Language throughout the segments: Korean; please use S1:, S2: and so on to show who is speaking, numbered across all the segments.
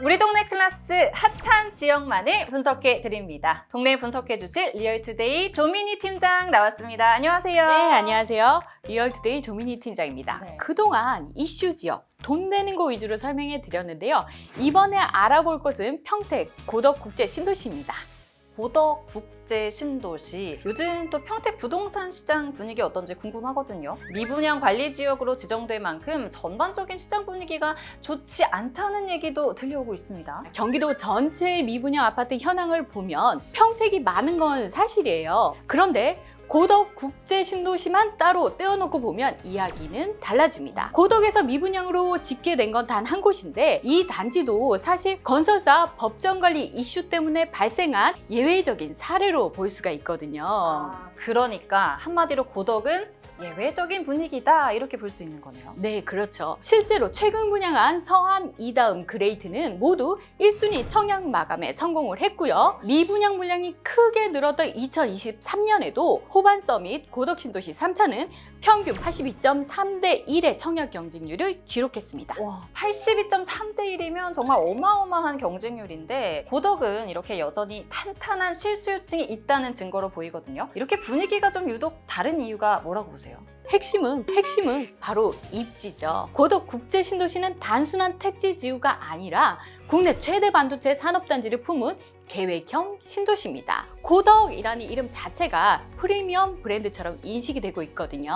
S1: 우리 동네 클래스 핫한 지역만을 분석해 드립니다. 동네 분석해 주실 리얼투데이 조민희 팀장 나왔습니다. 안녕하세요.
S2: 네, 안녕하세요. 리얼투데이 조민희 팀장입니다.
S1: 네.
S2: 그동안 이슈 지역, 돈 되는 거 위주로 설명해 드렸는데요. 이번에 알아볼 곳은 평택 고덕국제 신도시입니다.
S1: 고덕 국제 신도시. 요즘 또 평택 부동산 시장 분위기 어떤지 궁금하거든요. 미분양 관리 지역으로 지정될 만큼 전반적인 시장 분위기가 좋지 않다는 얘기도 들려오고 있습니다.
S2: 경기도 전체의 미분양 아파트 현황을 보면 평택이 많은 건 사실이에요. 그런데 고덕 국제 신도시만 따로 떼어놓고 보면 이야기는 달라집니다. 고덕에서 미분양으로 집계된 건 단 한 곳인데 이 단지도 사실 건설사 법정관리 이슈 때문에 발생한 예외적인 사례로 볼 수가 있거든요.
S1: 그러니까 한마디로 고덕은 예외적인 분위기다 이렇게 볼 수 있는 거네요.
S2: 네, 그렇죠. 실제로 최근 분양한 서한 이다음 그레이트는 모두 1순위 청약 마감에 성공을 했고요. 미분양 물량이 크게 늘었던 2023년에도 호반 서밋 고덕 신도시 3차는 평균 82.3대 1의 청약 경쟁률을 기록했습니다.
S1: 와, 82.3대 1이면 정말 어마어마한 경쟁률인데 고덕은 이렇게 여전히 탄탄한 실수요층이 있다는 증거로 보이거든요. 이렇게 분위기가 좀 유독 다른 이유가 뭐라고 보세요?
S2: 핵심은 바로 입지죠. 고덕 국제 신도시는 단순한 택지 지구가 아니라 국내 최대 반도체 산업단지를 품은 계획형 신도시입니다. 고덕이라는 이름 자체가 프리미엄 브랜드처럼 인식이 되고 있거든요.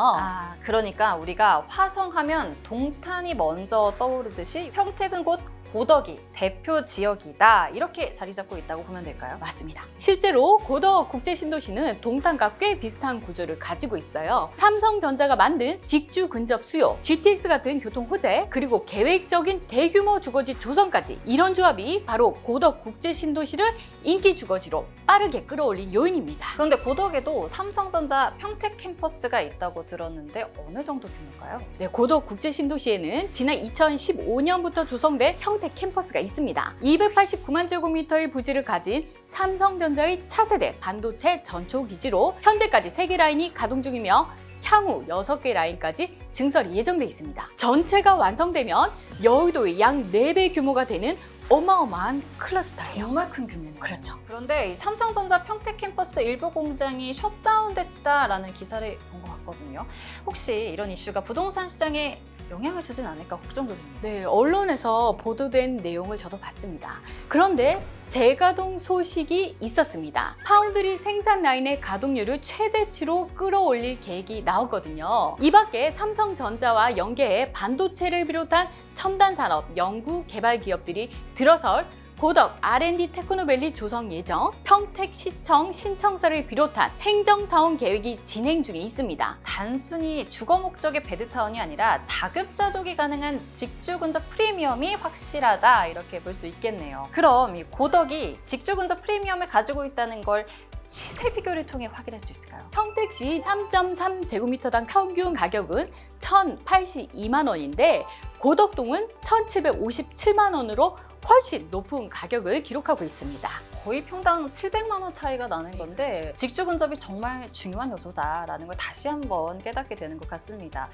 S1: 그러니까 우리가 화성하면 동탄이 먼저 떠오르듯이 평택은 곧 고덕이 대표 지역이다 이렇게 자리 잡고 있다고 보면 될까요?
S2: 맞습니다. 실제로 고덕 국제 신도시는 동탄과 꽤 비슷한 구조를 가지고 있어요. 삼성전자가 만든 직주 근접 수요, GTX 같은 교통 호재, 그리고 계획적인 대규모 주거지 조성까지 이런 조합이 바로 고덕 국제 신도시를 인기 주거지로 빠르게 끌어올린 요인입니다.
S1: 그런데 고덕에도 삼성전자 평택 캠퍼스가 있다고 들었는데 어느 정도 규모일까요?
S2: 네, 고덕 국제 신도시에는 지난 2015년부터 조성된 평택 캠퍼스가 있습니다. 289만 제곱미터의 부지를 가진 삼성전자의 차세대 반도체 전초 기지로 현재까지 3개 라인이 가동 중이며 향후 6개 라인까지 증설이 예정돼 있습니다. 전체가 완성되면 여의도의 약 4배 규모가 되는 어마어마한 클러스터예요.
S1: 정말 큰 규모네요.
S2: 그렇죠.
S1: 그런데 이 삼성전자 평택 캠퍼스 일부 공장이 셧다운됐다라는 기사를 본 것 같거든요. 혹시 이런 이슈가 부동산 시장에 영향을 주진 않을까 걱정도 됩니다.
S2: 네, 언론에서 보도된 내용을 저도 봤습니다. 그런데 재가동 소식이 있었습니다. 파운드리 생산 라인의 가동률을 최대치로 끌어올릴 계획이 나오거든요. 이 밖에 삼성전자와 연계해 반도체를 비롯한 첨단 산업, 연구, 개발 기업들이 들어설 고덕 R&D 테크노밸리 조성 예정, 평택시청 신청사를 비롯한 행정타운 계획이 진행 중에 있습니다.
S1: 단순히 주거 목적의 베드타운이 아니라 자급자족이 가능한 직주 근접 프리미엄이 확실하다 이렇게 볼 수 있겠네요. 그럼 이 고덕이 직주 근접 프리미엄을 가지고 있다는 걸 시세 비교를 통해 확인할 수 있을까요?
S2: 평택시 3.3제곱미터당 평균 가격은 1,082만 원인데 고덕동은 1,757만 원으로 훨씬 높은 가격을 기록하고 있습니다.
S1: 거의 평당 700만 원 차이가 나는 건데 직주 근접이 정말 중요한 요소다라는 걸 다시 한번 깨닫게 되는 것 같습니다.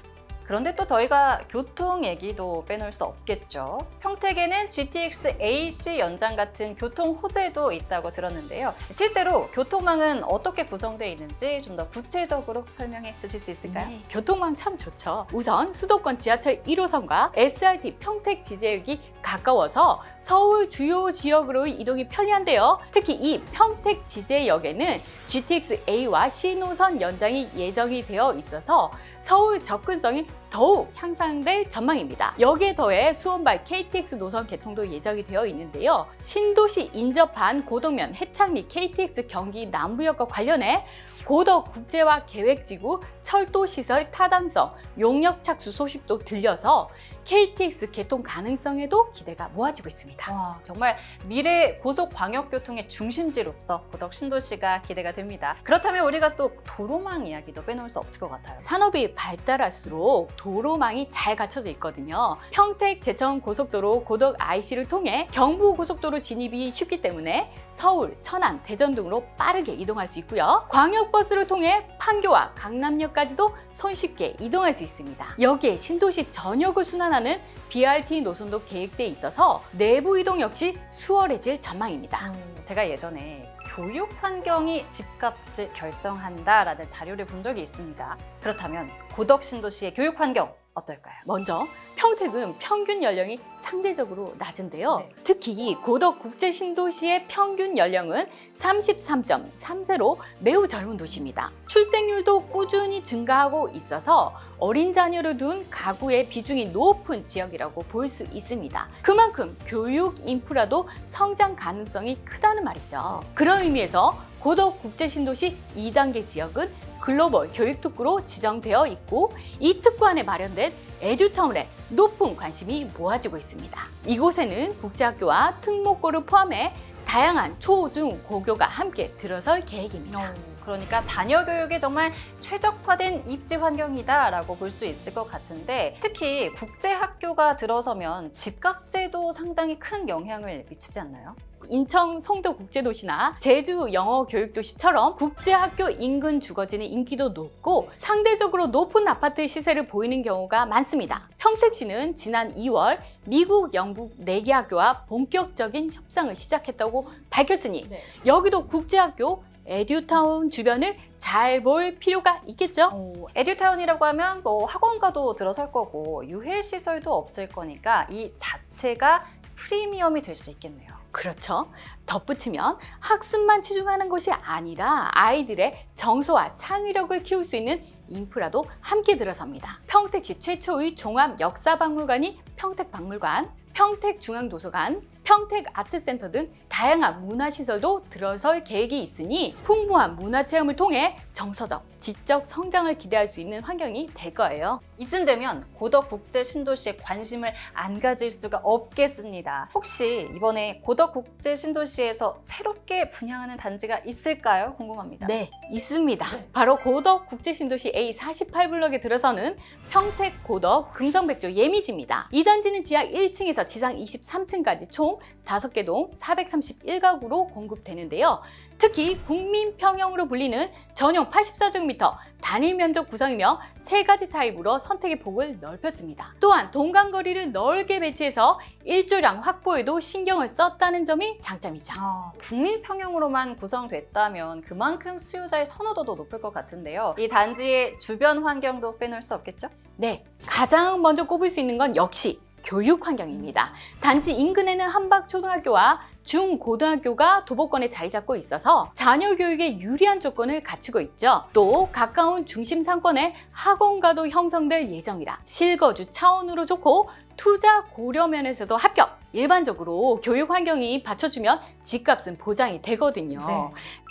S1: 그런데 또 저희가 교통 얘기도 빼놓을 수 없겠죠. 평택에는 GTX AC 연장 같은 교통 호재도 있다고 들었는데요. 실제로 교통망은 어떻게 구성되어 있는지 좀 더 구체적으로 설명해 주실 수 있을까요?
S2: 네, 교통망 참 좋죠. 우선 수도권 지하철 1호선과 SRT 평택 지제역이 가까워서 서울 주요 지역으로의 이동이 편리한데요. 특히 이 평택 지제역에는 GTX A와 C노선 연장이 예정이 되어 있어서 서울 접근성이 더욱 향상될 전망입니다. 여기에 더해 수원발 KTX 노선 개통도 예정이 되어 있는데요. 신도시 인접한 고덕면 해창리 KTX 경기 남부역과 관련해 고덕 국제화 계획지구 철도시설 타당성 용역 착수 소식도 들려서 KTX 개통 가능성에도 기대가 모아지고 있습니다.
S1: 와, 정말 미래 고속광역교통의 중심지로서 고덕 신도시가 기대가 됩니다. 그렇다면 우리가 또 도로망 이야기도 빼놓을 수 없을 것 같아요.
S2: 산업이 발달할수록 도로망이 잘 갖춰져 있거든요. 평택 제천 고속도로 고덕 IC를 통해 경부 고속도로 진입이 쉽기 때문에 서울, 천안, 대전 등으로 빠르게 이동할 수 있고요. 광역버스 버스를 통해 판교와 강남역까지도 손쉽게 이동할 수 있습니다. 여기에 신도시 전역을 순환하는 BRT 노선도 계획돼 있어서 내부 이동 역시 수월해질 전망입니다.
S1: 제가 예전에 교육 환경이 집값을 결정한다라는 자료를 본 적이 있습니다. 그렇다면 고덕 신도시의 교육 환경 어떨까요?
S2: 먼저 평택은 평균 연령이 상대적으로 낮은데요.
S1: 네.
S2: 특히 고덕 국제 신도시의 평균 연령은 33.3세로 매우 젊은 도시입니다. 출생률도 꾸준히 증가하고 있어서 어린 자녀를 둔 가구의 비중이 높은 지역이라고 볼 수 있습니다. 그만큼 교육 인프라도 성장 가능성이 크다는 말이죠. 그런 의미에서 고덕 국제 신도시 2단계 지역은 글로벌 교육특구로 지정되어 있고 이 특구 안에 마련된 에듀타운에 높은 관심이 모아지고 있습니다. 이곳에는 국제학교와 특목고를 포함해 다양한 초, 중, 고교가 함께 들어설 계획입니다.
S1: 그러니까 자녀 교육에 정말 최적화된 입지 환경이다라고 볼 수 있을 것 같은데 특히 국제학교가 들어서면 집값에도 상당히 큰 영향을 미치지 않나요?
S2: 인천 송도 국제도시나 제주 영어교육도시처럼 국제학교 인근 주거지는 인기도 높고 상대적으로 높은 아파트 시세를 보이는 경우가 많습니다. 평택시는 지난 2월 미국, 영국 4개 학교와 본격적인 협상을 시작했다고 밝혔으니 여기도 국제학교 에듀타운 주변을 잘 볼 필요가 있겠죠?
S1: 에듀타운이라고 하면 뭐 학원가도 들어설 거고 유해시설도 없을 거니까 이 자체가 프리미엄이 될 수 있겠네요.
S2: 그렇죠. 덧붙이면 학습만 치중하는 것이 아니라 아이들의 정서와 창의력을 키울 수 있는 인프라도 함께 들어섭니다. 평택시 최초의 종합 역사박물관이 평택박물관, 평택중앙도서관, 평택아트센터 등 다양한 문화시설도 들어설 계획이 있으니 풍부한 문화체험을 통해 정서적, 지적 성장을 기대할 수 있는 환경이 될 거예요.
S1: 이쯤 되면 고덕 국제 신도시에 관심을 안 가질 수가 없겠습니다. 혹시 이번에 고덕 국제 신도시에서 새롭게 분양하는 단지가 있을까요? 궁금합니다.
S2: 네, 있습니다. 바로 고덕 국제 신도시 A48블럭에 들어서는 평택 고덕 금성백조 예미지입니다. 이 단지는 지하 1층에서 지상 23층까지 총 5개 동 431가구로 공급되는데요. 특히 국민평형으로 불리는 전용 84제곱미터 단일 면적 구성이며 3가지 타입으로 선택의 폭을 넓혔습니다. 또한 동간거리를 넓게 배치해서 일조량 확보에도 신경을 썼다는 점이 장점이죠.
S1: 국민평형으로만 구성됐다면 그만큼 수요자의 선호도도 높을 것 같은데요. 이 단지의 주변 환경도 빼놓을 수 없겠죠?
S2: 네, 가장 먼저 꼽을 수 있는 건 역시 교육 환경입니다. 단지 인근에는 한박초등학교와 중고등학교가 도보권에 자리 잡고 있어서 자녀 교육에 유리한 조건을 갖추고 있죠. 또 가까운 중심 상권에 학원가도 형성될 예정이라 실거주 차원으로 좋고 투자 고려 면에서도 합격! 일반적으로 교육 환경이 받쳐주면 집값은 보장이 되거든요.
S1: 네.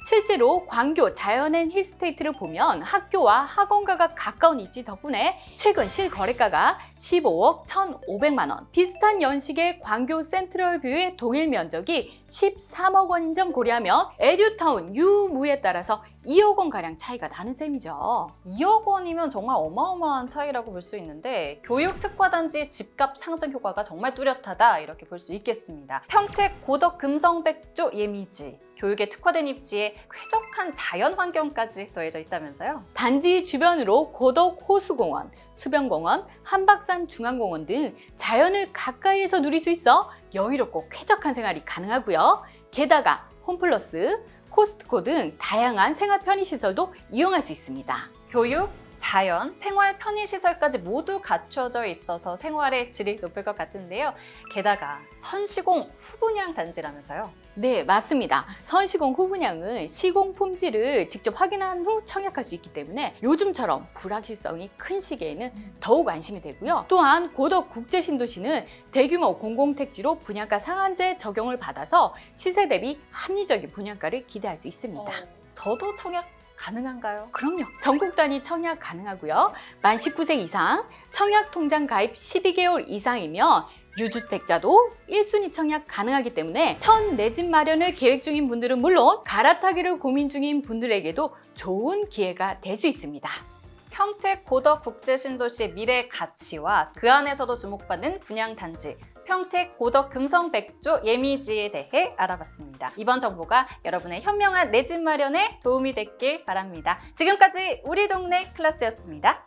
S2: 실제로 광교 자연앤 힐스테이트를 보면 학교와 학원가가 가까운 입지 덕분에 최근 실거래가가 15억 1,500만 원, 비슷한 연식의 광교 센트럴뷰의 동일 면적이 13억 원인 점 고려하면 에듀타운 유무에 따라서 2억 원가량 차이가 나는 셈이죠.
S1: 2억 원이면 정말 어마어마한 차이라고 볼 수 있는데 교육 특화단지의 집값 상승 효과가 정말 뚜렷하다 이렇게 볼 수 있겠습니다. 평택 고덕 금성백조 예미지 교육에 특화된 입지에 쾌적한 자연 환경까지 더해져 있다면서요?
S2: 단지 주변으로 고덕 호수공원, 수변공원, 한박산 중앙공원 등 자연을 가까이에서 누릴 수 있어 여유롭고 쾌적한 생활이 가능하고요. 게다가 홈플러스, 코스트코 등 다양한 생활 편의시설도 이용할 수 있습니다.
S1: 교육, 자연, 생활 편의시설까지 모두 갖춰져 있어서 생활의 질이 높을 것 같은데요. 게다가 선시공 후분양 단지라면서요?
S2: 네, 맞습니다. 선시공 후분양은 시공 품질을 직접 확인한 후 청약할 수 있기 때문에 요즘처럼 불확실성이 큰 시기에는 더욱 안심이 되고요. 또한 고덕 국제신도시는 대규모 공공택지로 분양가 상한제 적용을 받아서 시세 대비 합리적인 분양가를 기대할 수 있습니다.
S1: 저도 청약 가능한가요?
S2: 그럼요. 전국 단위 청약 가능하고요. 만 19세 이상, 청약 통장 가입 12개월 이상이면 유주택자도 1순위 청약 가능하기 때문에 내 집 마련을 계획 중인 분들은 물론 갈아타기를 고민 중인 분들에게도 좋은 기회가 될 수 있습니다.
S1: 평택 고덕 국제신도시의 미래 가치와 그 안에서도 주목받는 분양 단지 평택 고덕 금성백조 예미지에 대해 알아봤습니다. 이번 정보가 여러분의 현명한 내 집 마련에 도움이 됐길 바랍니다. 지금까지 우리 동네 클래스였습니다.